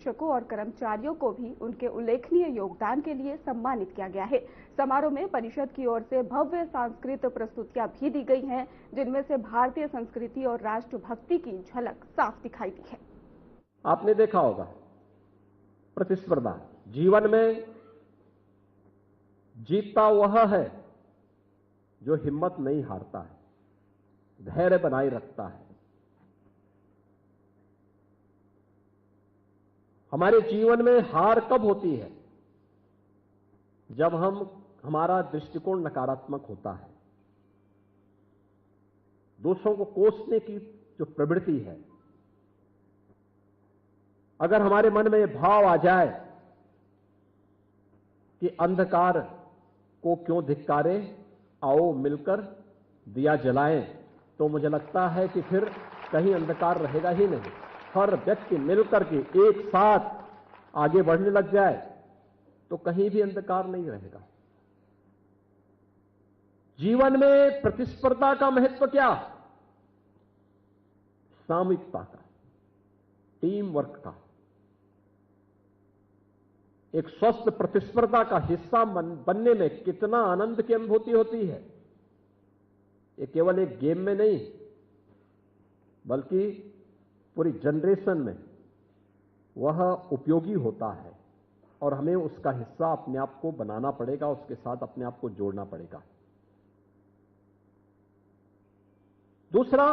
शिक्षकों और कर्मचारियों को भी उनके उल्लेखनीय योगदान के लिए सम्मानित किया गया है। समारोह में परिषद की ओर से भव्य सांस्कृतिक प्रस्तुतियां भी दी गई हैं, जिनमें से भारतीय संस्कृति और राष्ट्रभक्ति की झलक साफ दिखाई दी है। आपने देखा होगा, प्रतिस्पर्धा जीवन में जीतता वह है जो हिम्मत नहीं हारता है, धैर्य बनाए रखता है। हमारे जीवन में हार कब होती है? जब हमारा दृष्टिकोण नकारात्मक होता है। दूसरों को कोसने की जो प्रवृत्ति है, अगर हमारे मन में यह भाव आ जाए कि अंधकार को क्यों धिक्कारे, आओ मिलकर दिया जलाएं, तो मुझे लगता है कि फिर कहीं अंधकार रहेगा ही नहीं। हर व्यक्ति मिलकर के एक साथ आगे बढ़ने लग जाए तो कहीं भी अंधकार नहीं रहेगा। जीवन में प्रतिस्पर्धा का महत्व क्या? सामूहिकता का, टीम वर्क का। एक स्वस्थ प्रतिस्पर्धा का हिस्सा बनने में कितना आनंद की अनुभूति होती है। ये केवल एक गेम में नहीं, बल्कि पूरी जनरेशन में वह उपयोगी होता है और हमें उसका हिस्सा अपने आप को बनाना पड़ेगा, उसके साथ अपने आप को जोड़ना पड़ेगा। दूसरा,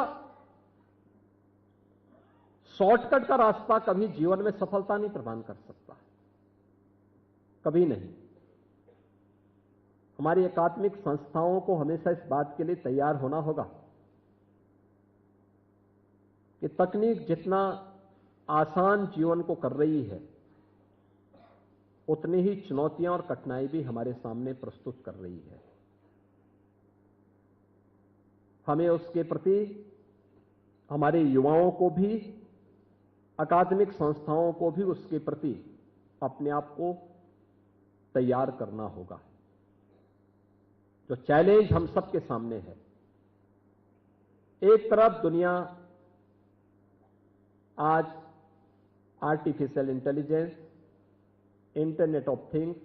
शॉर्टकट का रास्ता कभी जीवन में सफलता नहीं प्रदान कर सकता, कभी नहीं। हमारी एकात्मिक संस्थाओं को हमेशा इस बात के लिए तैयार होना होगा कि तकनीक जितना आसान जीवन को कर रही है, उतनी ही चुनौतियां और कठिनाई भी हमारे सामने प्रस्तुत कर रही है। हमें उसके प्रति हमारे युवाओं को भी, अकादमिक संस्थाओं को भी उसके प्रति अपने आप को तैयार करना होगा। जो चैलेंज हम सबके सामने है, एक तरफ दुनिया आज artificial intelligence, internet of things,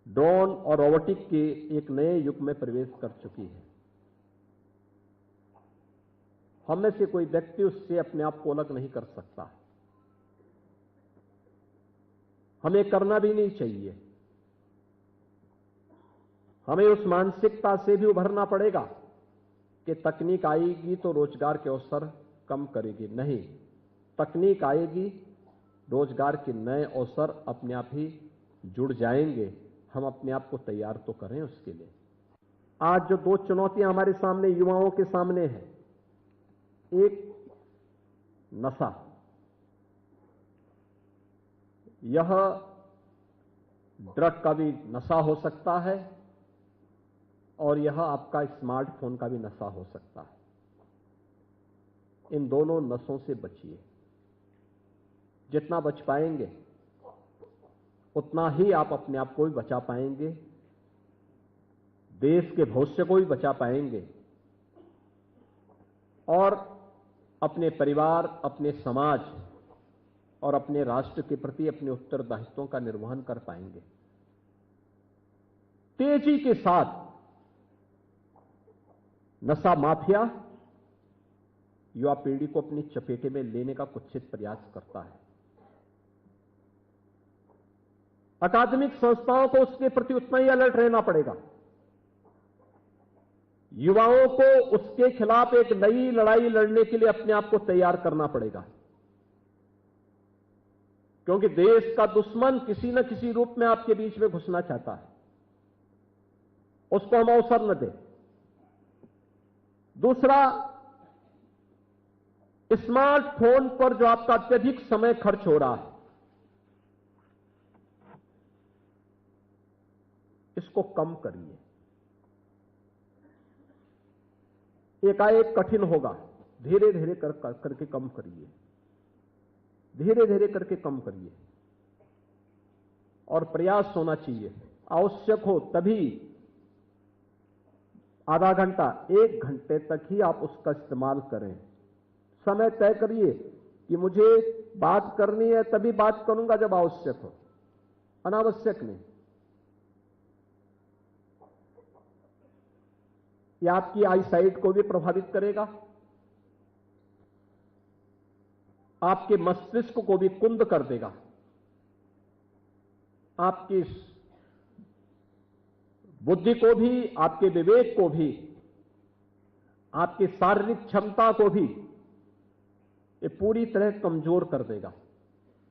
drone और रोबोटिक के एक नए युग में प्रवेश कर चुकी है। हम में से कोई व्यक्ति उससे अपने आप को अलग नहीं कर सकता। हमें करना भी नहीं चाहिए। हमें उस मानसिकता से भी उभरना पड़ेगा कि तकनीक आएगी तो रोजगार के अवसर कम करेगी। नहीं, तकनीक आएगी, रोजगार के नए अवसर अपने आप ही जुड़ जाएंगे। हम अपने आप को तैयार तो करें उसके लिए। आज जो दो चुनौतियां हमारे सामने, युवाओं के सामने है, एक नशा, यह ड्रग का भी नशा हो सकता है और यह आपका स्मार्टफोन का भी नशा हो सकता है। इन दोनों नशों से बचिए। जितना बच पाएंगे उतना ही आप अपने आप को भी बचा पाएंगे, देश के भविष्य को भी बचा पाएंगे और अपने परिवार, अपने समाज और अपने राष्ट्र के प्रति अपने उत्तरदायित्वों का निर्वहन कर पाएंगे। तेजी के साथ नशा माफिया युवा पीढ़ी को अपनी चपेटे में लेने का कुत्सित प्रयास करता है। अकादमिक संस्थाओं को उसके प्रति उतना ही अलर्ट रहना पड़ेगा। युवाओं को उसके खिलाफ एक नई लड़ाई लड़ने के लिए अपने आप को तैयार करना पड़ेगा, क्योंकि देश का दुश्मन किसी न किसी रूप में आपके बीच में घुसना चाहता है। उसको हम अवसर न दें। दूसरा, स्मार्टफोन पर जो आपका अत्यधिक समय खर्च हो रहा है, इसको कम करिए। एकाएक कठिन होगा, धीरे धीरे करके कम करिए, धीरे धीरे करके कम करिए। और प्रयास होना चाहिए, आवश्यक हो तभी आधा घंटा, 1 घंटे तक ही आप उसका इस्तेमाल करें। समय तय करिए कि मुझे बात करनी है तभी बात करूंगा जब आवश्यक हो, अनावश्यक नहीं। ये आपकी आईसाइट को भी प्रभावित करेगा, आपके मस्तिष्क को भी कुंद कर देगा, आपकी बुद्धि को भी, आपके विवेक को भी, आपकी शारीरिक क्षमता को भी ये पूरी तरह कमजोर कर देगा।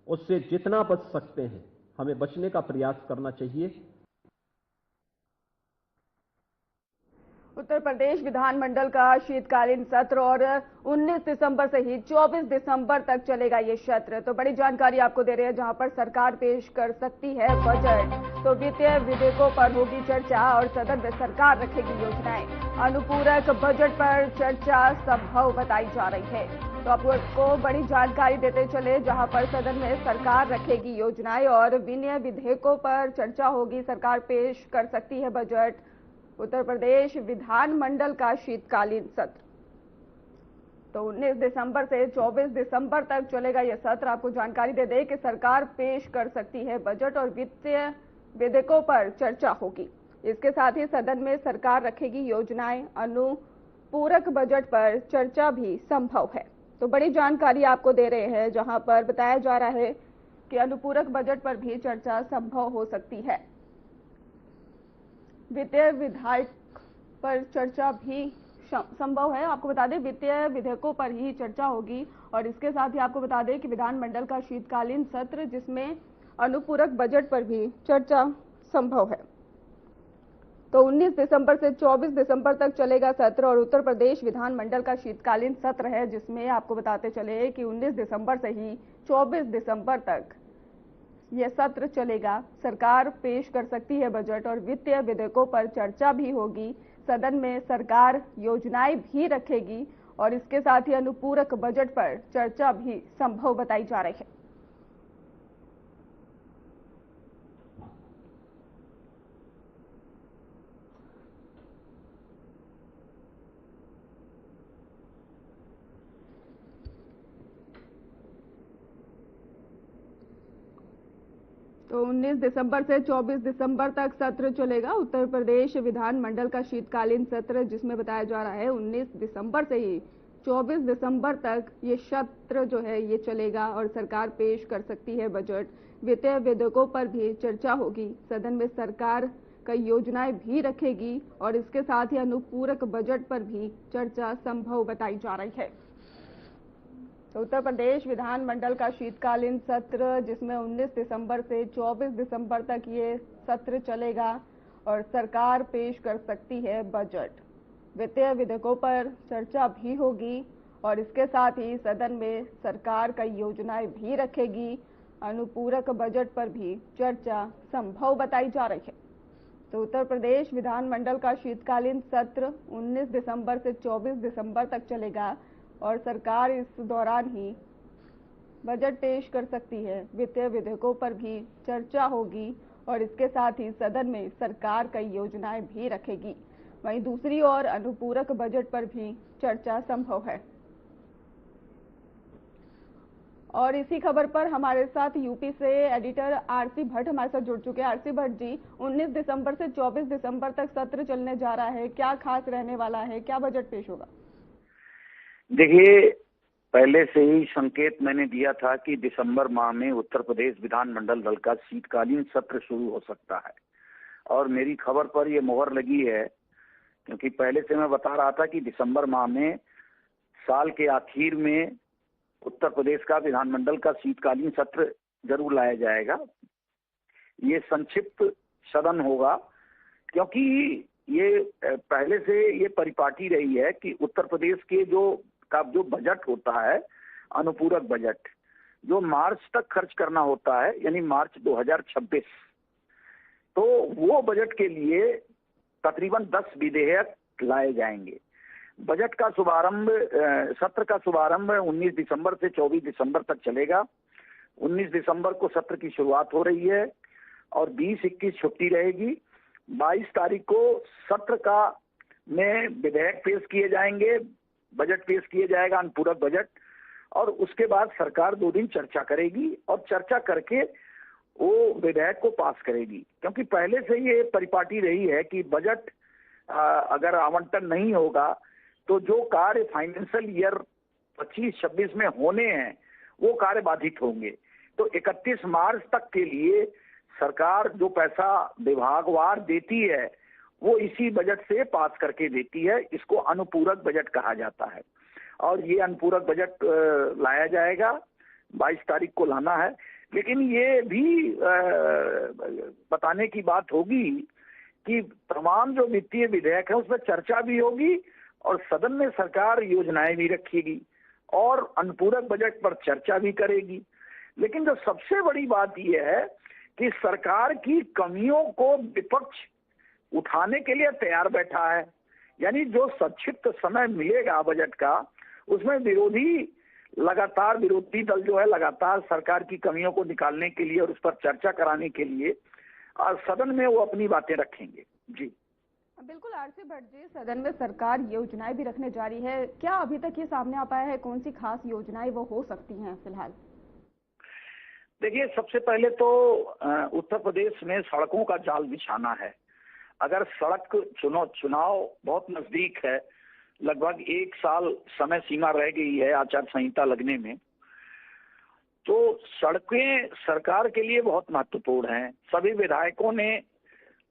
उससे जितना बच सकते हैं हमें बचने का प्रयास करना चाहिए। उत्तर प्रदेश विधानमंडल का शीतकालीन सत्र और 19 दिसंबर से ही 24 दिसंबर तक चलेगा ये सत्र। तो बड़ी जानकारी आपको दे रहे हैं, जहां पर सरकार पेश कर सकती है बजट। तो वित्तीय विधेयकों पर होगी चर्चा और सदन में सरकार रखेगी योजनाएं। अनुपूरक बजट पर चर्चा संभव बताई जा रही है। तो आपको बड़ी जानकारी देते चले, जहां पर सदन में सरकार रखेगी योजनाएं और वित्तीय विधेयकों पर चर्चा होगी, सरकार पेश कर सकती है बजट। उत्तर प्रदेश विधानमंडल का शीतकालीन सत्र तो 19 दिसंबर से 24 दिसंबर तक चलेगा यह सत्र। आपको जानकारी दे दें कि सरकार पेश कर सकती है बजट और वित्तीय विधेयकों पर चर्चा होगी। इसके साथ ही सदन में सरकार रखेगी योजनाएं। अनुपूरक बजट पर चर्चा भी संभव है। तो बड़ी जानकारी आपको दे रहे हैं, जहां पर बताया जा रहा है कि अनुपूरक बजट पर भी चर्चा संभव हो सकती है। वित्तीय विधेयक पर चर्चा भी संभव है। आपको बता दें वित्तीय विधेयकों पर ही चर्चा होगी और इसके साथ ही आपको बता दें कि विधानमंडल का शीतकालीन सत्र जिसमें अनुपूरक बजट पर भी चर्चा संभव है। तो 19 दिसंबर से 24 दिसंबर तक चलेगा सत्र और उत्तर प्रदेश विधानमंडल का शीतकालीन सत्र है, जिसमें आपको बताते चले कि 19 दिसंबर से ही 24 दिसंबर तक यह सत्र चलेगा। सरकार पेश कर सकती है बजट और वित्तीय विधेयकों पर चर्चा भी होगी। सदन में सरकार योजनाएं भी रखेगी और इसके साथ ही अनुपूरक बजट पर चर्चा भी संभव बताई जा रही है। तो 19 दिसंबर से 24 दिसंबर तक सत्र चलेगा। उत्तर प्रदेश विधानमंडल का शीतकालीन सत्र, जिसमें बताया जा रहा है 19 दिसंबर से ही 24 दिसंबर तक ये सत्र जो है ये चलेगा और सरकार पेश कर सकती है बजट। वित्तीय विधेयकों पर भी चर्चा होगी। सदन में सरकार कई योजनाएं भी रखेगी और इसके साथ ही अनुपूरक बजट पर भी चर्चा संभव बताई जा रही है। तो उत्तर प्रदेश विधानमंडल का शीतकालीन सत्र, जिसमें 19 दिसंबर से 24 दिसंबर तक ये सत्र चलेगा और सरकार पेश कर सकती है बजट। वित्तीय विधेयकों पर चर्चा भी होगी और इसके साथ ही सदन में सरकार कई योजनाएं भी रखेगी। अनुपूरक बजट पर भी चर्चा संभव बताई जा रही है। तो उत्तर प्रदेश विधानमंडल का शीतकालीन सत्र 19 दिसंबर से 24 दिसंबर तक चलेगा और सरकार इस दौरान ही बजट पेश कर सकती है। वित्तीय विधेयकों पर भी चर्चा होगी और इसके साथ ही सदन में सरकार कई योजनाएं भी रखेगी। वहीं दूसरी ओर अनुपूरक बजट पर भी चर्चा संभव है। और इसी खबर पर हमारे साथ यूपी से एडिटर आरसी भट्ट हमारे साथ जुड़ चुके हैं। आरसी भट्ट जी, 19 दिसंबर से 24 दिसंबर तक सत्र चलने जा रहा है, क्या खास रहने वाला है, क्या बजट पेश होगा? देखिए, पहले से ही संकेत मैंने दिया था कि दिसंबर माह में उत्तर प्रदेश विधानमंडल दल का शीतकालीन सत्र शुरू हो सकता है और मेरी खबर पर यह मोहर लगी है, क्योंकि पहले से मैं बता रहा था कि दिसंबर माह में साल के आखिर में उत्तर प्रदेश का विधानमंडल का शीतकालीन सत्र जरूर लाया जाएगा। ये संक्षिप्त सदन होगा, क्योंकि ये पहले से ये परिपाटी रही है कि उत्तर प्रदेश के जो बजट होता है, अनुपूरक बजट, जो मार्च तक खर्च करना होता है, यानी मार्च 2026, तो वो बजट के लिए तकरीबन 10 विधेयक लाए जाएंगे। बजट का शुभारंभ, सत्र का शुभारंभ 19 दिसंबर से 24 दिसंबर तक चलेगा। 19 दिसंबर को सत्र की शुरुआत हो रही है और 20-21 छुट्टी रहेगी। 22 तारीख को सत्र का में विधेयक पेश किए जाएंगे, बजट पेश किया जाएगा, अनुपूरक बजट, और उसके बाद सरकार 2 दिन चर्चा करेगी और चर्चा करके वो विधेयक को पास करेगी। क्योंकि पहले से ये परिपाटी रही है कि बजट अगर आवंटन नहीं होगा तो जो कार्य फाइनेंशियल ईयर 25-26 में होने हैं वो कार्य बाधित होंगे। तो 31 मार्च तक के लिए सरकार जो पैसा विभागवार देती है वो इसी बजट से पास करके देती है। इसको अनुपूरक बजट कहा जाता है और ये अनुपूरक बजट लाया जाएगा, 22 तारीख को लाना है। लेकिन ये भी बताने की बात होगी कि तमाम जो वित्तीय विधेयक है उसमें चर्चा भी होगी और सदन में सरकार योजनाएं भी रखेगी और अनुपूरक बजट पर चर्चा भी करेगी। लेकिन जो सबसे बड़ी बात यह है कि सरकार की कमियों को विपक्ष उठाने के लिए तैयार बैठा है। यानी जो संक्षिप्त समय मिलेगा बजट का उसमें विरोधी दल जो है लगातार सरकार की कमियों को निकालने के लिए और उस पर चर्चा कराने के लिए सदन में वो अपनी बातें रखेंगे। जी बिल्कुल आरसी भट्ट जी, सदन में सरकार योजनाएं भी रखने जा रही है, क्या अभी तक ये सामने आ पाया है कौन सी खास योजनाएं वो हो सकती हैं फिलहाल? देखिए, सबसे पहले तो उत्तर प्रदेश में सड़कों का जाल बिछाना है। अगर सड़क चुनाव बहुत नजदीक है, लगभग 1 साल समय सीमा रह गई है आचार संहिता लगने में, तो सड़कें सरकार के लिए बहुत महत्वपूर्ण हैं। सभी विधायकों ने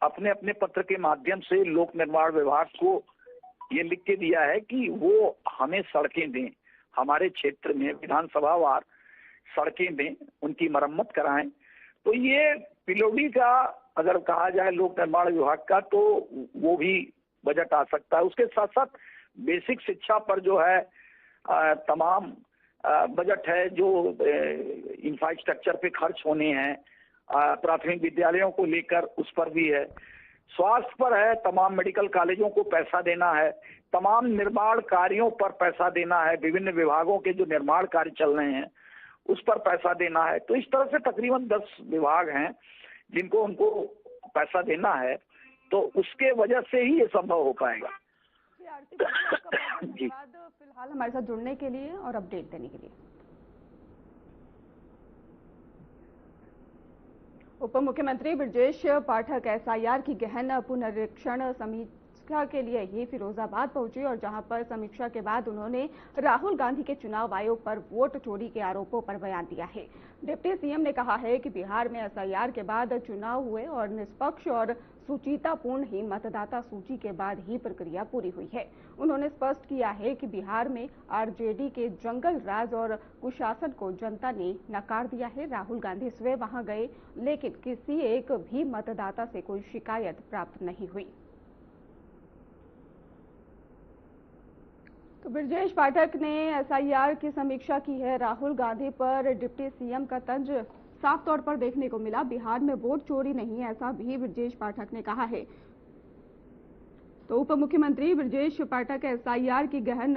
अपने अपने पत्र के माध्यम से लोक निर्माण विभाग को ये लिख के दिया है कि वो हमें सड़कें दें, हमारे क्षेत्र में विधानसभा वार सड़कें दें, उनकी मरम्मत कराएं। तो ये पिलोडी का अगर कहा जाए लोक निर्माण विभाग का तो वो भी बजट आ सकता है। उसके साथ साथ बेसिक शिक्षा पर जो है तमाम बजट है जो इंफ्रास्ट्रक्चर पे खर्च होने हैं, प्राथमिक विद्यालयों को लेकर उस पर भी है, स्वास्थ्य पर है, तमाम मेडिकल कॉलेजों को पैसा देना है, तमाम निर्माण कार्यों पर पैसा देना है, विभिन्न विभागों के जो निर्माण कार्य चल रहे हैं उस पर पैसा देना है। तो इस तरह से तकरीबन 10 विभाग हैं जिनको उनको पैसा देना है, तो उसके वजह से ही ये संभव हो पाएगा। जी, फिलहाल हमारे साथ जुड़ने के लिए और अपडेट देने के लिए। उप मुख्यमंत्री ब्रजेश पाठक एसआईआर की गहन पुनरीक्षण समीक्षा के लिए ही फिरोजाबाद पहुंचे और जहां पर समीक्षा के बाद उन्होंने राहुल गांधी के चुनाव आयोग पर वोट चोरी के आरोपों पर बयान दिया है। डिप्टी सीएम ने कहा है कि बिहार में एसआईआर के बाद चुनाव हुए और निष्पक्ष और सुचितापूर्ण ही मतदाता सूची के बाद ही प्रक्रिया पूरी हुई है। उन्होंने स्पष्ट किया है कि बिहार में आरजेडी के जंगल राज और कुशासन को जनता ने नकार दिया है। राहुल गांधी स्वयं वहां गए लेकिन किसी एक भी मतदाता से कोई शिकायत प्राप्त नहीं हुई। तो ब्रजेश पाठक ने एसआईआर की समीक्षा की है। राहुल गांधी पर डिप्टी सीएम का तंज साफ तौर पर देखने को मिला। बिहार में वोट चोरी नहीं, ऐसा भी ब्रजेश पाठक ने कहा है। तो उप मुख्यमंत्री ब्रजेश पाठक एसआईआर की गहन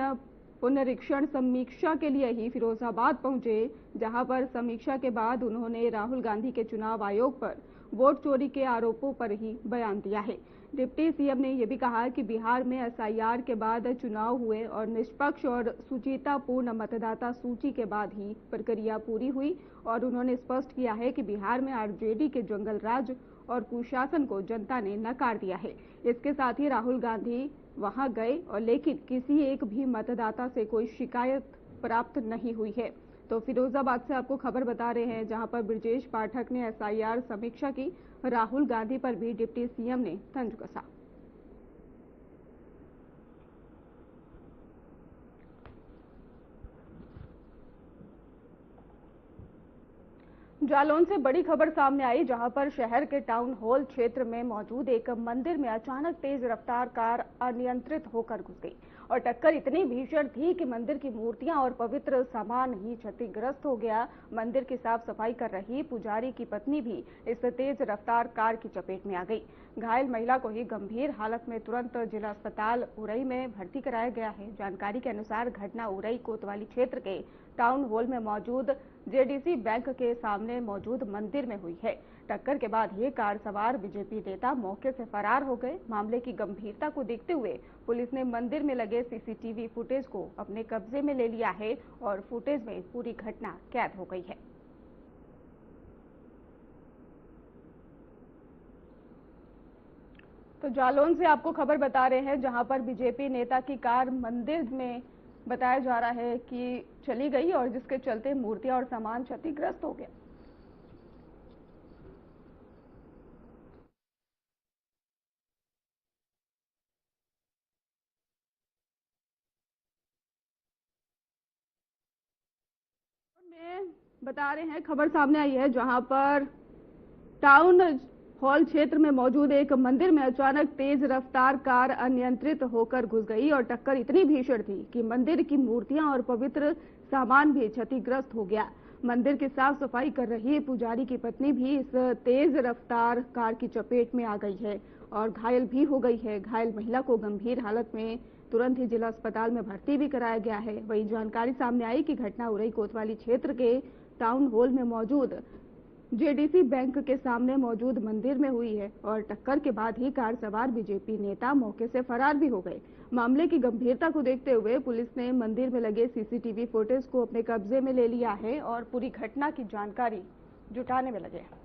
पुनरीक्षण समीक्षा के लिए ही फिरोजाबाद पहुंचे, जहां पर समीक्षा के बाद उन्होंने राहुल गांधी के चुनाव आयोग पर वोट चोरी के आरोपों पर ही बयान दिया है। डिप्टी सीएम ने यह भी कहा कि बिहार में एसआईआर के बाद चुनाव हुए और निष्पक्ष और सुचितापूर्ण मतदाता सूची के बाद ही प्रक्रिया पूरी हुई और उन्होंने स्पष्ट किया है कि बिहार में आरजेडी के जंगल राज और कुशासन को जनता ने नकार दिया है। इसके साथ ही राहुल गांधी वहां गए और लेकिन किसी एक भी मतदाता से कोई शिकायत प्राप्त नहीं हुई है। तो फिरोजाबाद से आपको खबर बता रहे हैं जहां पर ब्रजेश पाठक ने एसआईआर समीक्षा की, राहुल गांधी पर भी डिप्टी सीएम ने तंज कसा। जालौन से बड़ी खबर सामने आई जहां पर शहर के टाउन हॉल क्षेत्र में मौजूद एक मंदिर में अचानक तेज रफ्तार कार अनियंत्रित होकर घुस गई और टक्कर इतनी भीषण थी कि मंदिर की मूर्तियां और पवित्र सामान ही क्षतिग्रस्त हो गया। मंदिर की साफ सफाई कर रही पुजारी की पत्नी भी इस तेज रफ्तार कार की चपेट में आ गई। घायल महिला को ही गंभीर हालत में तुरंत जिला अस्पताल उरई में भर्ती कराया गया है। जानकारी के अनुसार घटना उरई कोतवाली क्षेत्र के टाउन हॉल में मौजूद जेडीसी बैंक के सामने मौजूद मंदिर में हुई है। टक्कर के बाद ही कार सवार बीजेपी नेता मौके से फरार हो गए। मामले की गंभीरता को देखते हुए पुलिस ने मंदिर में लगे सीसीटीवी फुटेज को अपने कब्जे में ले लिया है और फुटेज में पूरी घटना कैद हो गई है। तो जालौन से आपको खबर बता रहे हैं, जहां पर बीजेपी नेता की कार मंदिर में बताया जा रहा है कि चली गई और जिसके चलते मूर्तियां और सामान क्षतिग्रस्त हो गया। में बता रहे हैं, खबर सामने आई है जहां पर टाउन हॉल क्षेत्र में मौजूद एक मंदिर में अचानक तेज रफ्तार कार अनियंत्रित होकर घुस गई और टक्कर इतनी भीषण थी कि मंदिर की मूर्तियां और पवित्र सामान भी क्षतिग्रस्त हो गया। मंदिर की साफ सफाई कर रही पुजारी की पत्नी भी इस तेज रफ्तार कार की चपेट में आ गई है और घायल भी हो गई है। घायल महिला को गंभीर हालत में तुरंत ही जिला अस्पताल में भर्ती भी कराया गया है। वहीं जानकारी सामने आई कि घटना उरई कोतवाली क्षेत्र के टाउन हॉल में मौजूद जेडीसी बैंक के सामने मौजूद मंदिर में हुई है और टक्कर के बाद ही कार सवार बीजेपी नेता मौके से फरार भी हो गए। मामले की गंभीरता को देखते हुए पुलिस ने मंदिर में लगे सीसीटीवी फुटेज को अपने कब्जे में ले लिया है और पूरी घटना की जानकारी जुटाने में लगे हैं।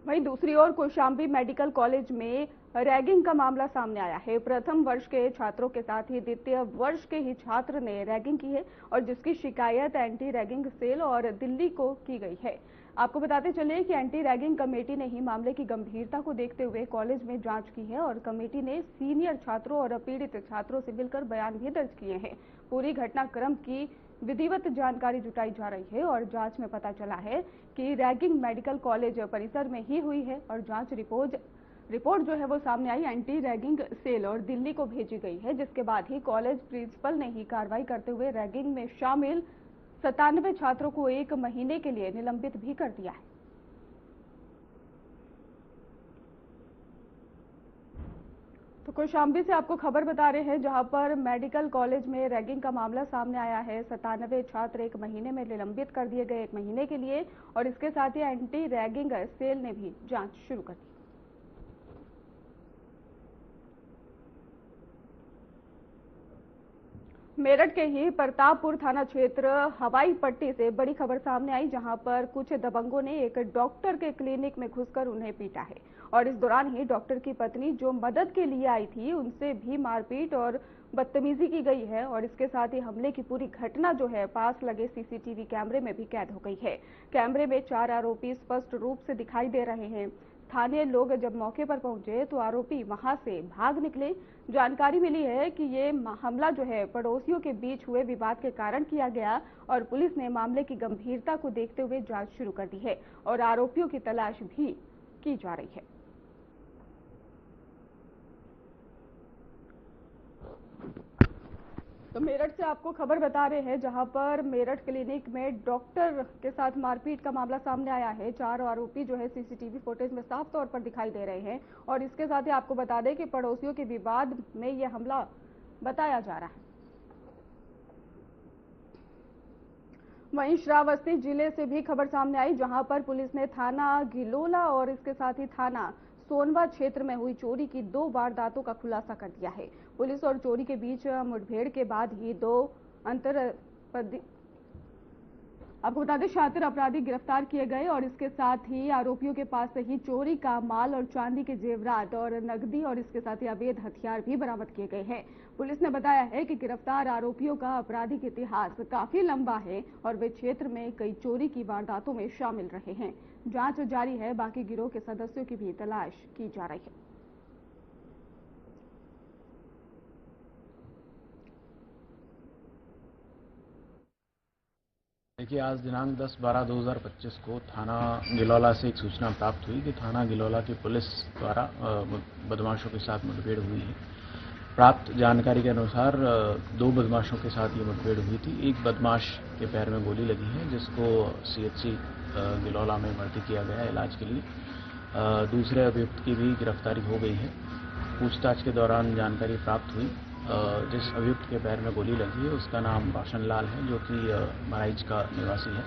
वहीं दूसरी ओर कौशाम्बी मेडिकल कॉलेज में रैगिंग का मामला सामने आया है। प्रथम वर्ष के छात्रों के साथ ही द्वितीय वर्ष के ही छात्र ने रैगिंग की है और जिसकी शिकायत एंटी रैगिंग सेल और दिल्ली को की गई है। आपको बताते चले कि एंटी रैगिंग कमेटी ने ही मामले की गंभीरता को देखते हुए कॉलेज में जांच की है और कमेटी ने सीनियर छात्रों और पीड़ित छात्रों से मिलकर बयान भी दर्ज किए हैं। पूरी घटनाक्रम की विधिवत जानकारी जुटाई जा रही है और जांच में पता चला है कि रैगिंग मेडिकल कॉलेज परिसर में ही हुई है और जांच रिपोर्ट जो है वो सामने आई एंटी रैगिंग सेल और दिल्ली को भेजी गई है, जिसके बाद ही कॉलेज प्रिंसिपल ने ही कार्रवाई करते हुए रैगिंग में शामिल 97 छात्रों को 1 महीने के लिए निलंबित भी कर दिया है। तो कौशाम्बी से आपको खबर बता रहे हैं, जहां पर मेडिकल कॉलेज में रैगिंग का मामला सामने आया है। 97 छात्र 1 महीने में निलंबित कर दिए गए 1 महीने के लिए और इसके साथ ही एंटी रैगिंग सेल ने भी जांच शुरू कर दी। मेरठ के ही प्रतापपुर थाना क्षेत्र हवाई पट्टी से बड़ी खबर सामने आई, जहां पर कुछ दबंगों ने एक डॉक्टर के क्लिनिक में घुसकर उन्हें पीटा है और इस दौरान ही डॉक्टर की पत्नी जो मदद के लिए आई थी उनसे भी मारपीट और बदतमीजी की गई है और इसके साथ ही हमले की पूरी घटना जो है पास लगे सीसीटीवी कैमरे में भी कैद हो गई है। कैमरे में 4 आरोपी स्पष्ट रूप से दिखाई दे रहे हैं। स्थानीय लोग जब मौके पर पहुंचे तो आरोपी वहां से भाग निकले। जानकारी मिली है कि ये हमला जो है पड़ोसियों के बीच हुए विवाद के कारण किया गया और पुलिस ने मामले की गंभीरता को देखते हुए जांच शुरू कर दी है और आरोपियों की तलाश भी की जा रही है। तो मेरठ से आपको खबर बता रहे हैं, जहां पर मेरठ क्लिनिक में डॉक्टर के साथ मारपीट का मामला सामने आया है। 4 आरोपी जो है सीसीटीवी फुटेज में साफ तौर पर दिखाई दे रहे हैं और इसके साथ ही आपको बता दें कि पड़ोसियों के विवाद में यह हमला बताया जा रहा है। वहीं श्रावस्ती जिले से भी खबर सामने आई, जहां पर पुलिस ने थाना गिलोला और इसके साथ ही थाना सोनवा क्षेत्र में हुई चोरी की 2 वारदातों का खुलासा कर दिया है। पुलिस और चोरी के बीच मुठभेड़ के बाद ही 2 आपको बता दें शातिर अपराधी गिरफ्तार किए गए और इसके साथ ही आरोपियों के पास से ही चोरी का माल और चांदी के जेवरात और नकदी और इसके साथ ही अवैध हथियार भी बरामद किए गए हैं। पुलिस ने बताया है कि गिरफ्तार आरोपियों का आपराधिक इतिहास काफी लंबा है और वे क्षेत्र में कई चोरी की वारदातों में शामिल रहे हैं। जांच जारी है, बाकी गिरोह के सदस्यों की भी तलाश की जा रही है। देखिए, आज दिनांक 10/12/2025 को थाना गिलौला से एक सूचना प्राप्त हुई कि थाना गिलौला की पुलिस द्वारा बदमाशों के साथ मुठभेड़ हुई है। प्राप्त जानकारी के अनुसार 2 बदमाशों के साथ ये मुठभेड़ हुई थी। एक बदमाश के पैर में गोली लगी है, जिसको CHC गिलौला में भर्ती किया गया है इलाज के लिए। दूसरे अभियुक्त की भी गिरफ्तारी हो गई है। पूछताछ के दौरान जानकारी प्राप्त हुई जिस अभियुक्त के पैर में गोली लगी है उसका नाम रोशन लाल है, जो कि महराइच का निवासी है।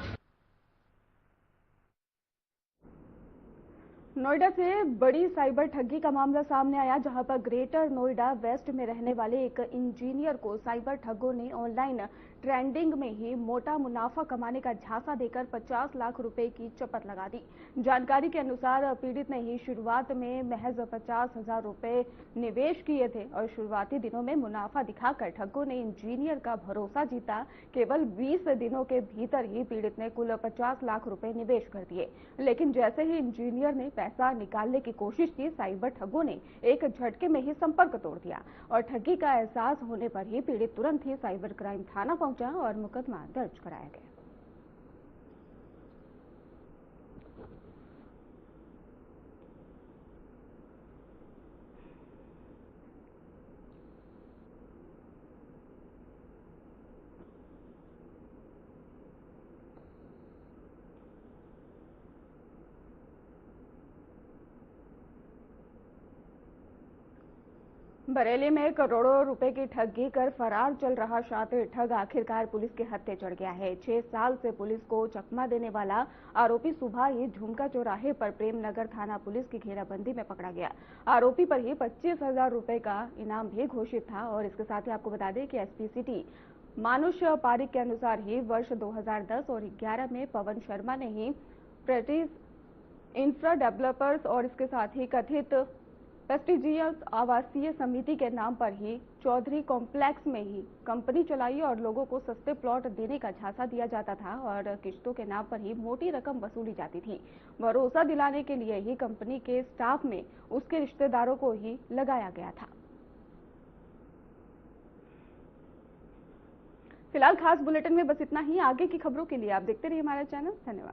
नोएडा से बड़ी साइबर ठगी का मामला सामने आया, जहां पर ग्रेटर नोएडा वेस्ट में रहने वाले एक इंजीनियर को साइबर ठगों ने ऑनलाइन ट्रेंडिंग में ही मोटा मुनाफा कमाने का झांसा देकर 50 लाख रुपए की चपत लगा दी। जानकारी के अनुसार पीड़ित ने ही शुरुआत में महज 50,000 रुपए निवेश किए थे और शुरुआती दिनों में मुनाफा दिखाकर ठगों ने इंजीनियर का भरोसा जीता। केवल 20 दिनों के भीतर ही पीड़ित ने कुल 50 लाख रुपए निवेश कर दिए, लेकिन जैसे ही इंजीनियर ने पैसा निकालने की कोशिश की, साइबर ठगों ने एक झटके में ही संपर्क तोड़ दिया और ठगी का एहसास होने पर ही पीड़ित तुरंत ही साइबर क्राइम थाना पहुंचा और मुकदमा दर्ज कराया गया। बरेली में करोड़ों रुपए की ठगी कर फरार चल रहा शातिर ठग आखिरकार पुलिस के हत्थे चढ़ गया है। 6 साल से पुलिस को चकमा देने वाला आरोपी सुबह ही झुमका चौराहे पर प्रेमनगर थाना पुलिस की घेराबंदी में पकड़ा गया। आरोपी पर ही 25,000 रुपए का इनाम भी घोषित था और इसके साथ ही आपको बता दें कि एसपी सिटी मानुष पारिक के अनुसार ही वर्ष 2010 और 11 में पवन शर्मा ने ही प्रेटिस इंफ्रा डेवलपर्स और इसके साथ ही कथित प्रेस्टिजियस आवासीय समिति के नाम पर ही चौधरी कॉम्प्लेक्स में ही कंपनी चलाई और लोगों को सस्ते प्लॉट देने का झांसा दिया जाता था और किश्तों के नाम पर ही मोटी रकम वसूली जाती थी। भरोसा दिलाने के लिए ही कंपनी के स्टाफ में उसके रिश्तेदारों को ही लगाया गया था। फिलहाल खास बुलेटिन में बस इतना ही। आगे की खबरों के लिए आप देखते रहिए हमारा चैनल। धन्यवाद।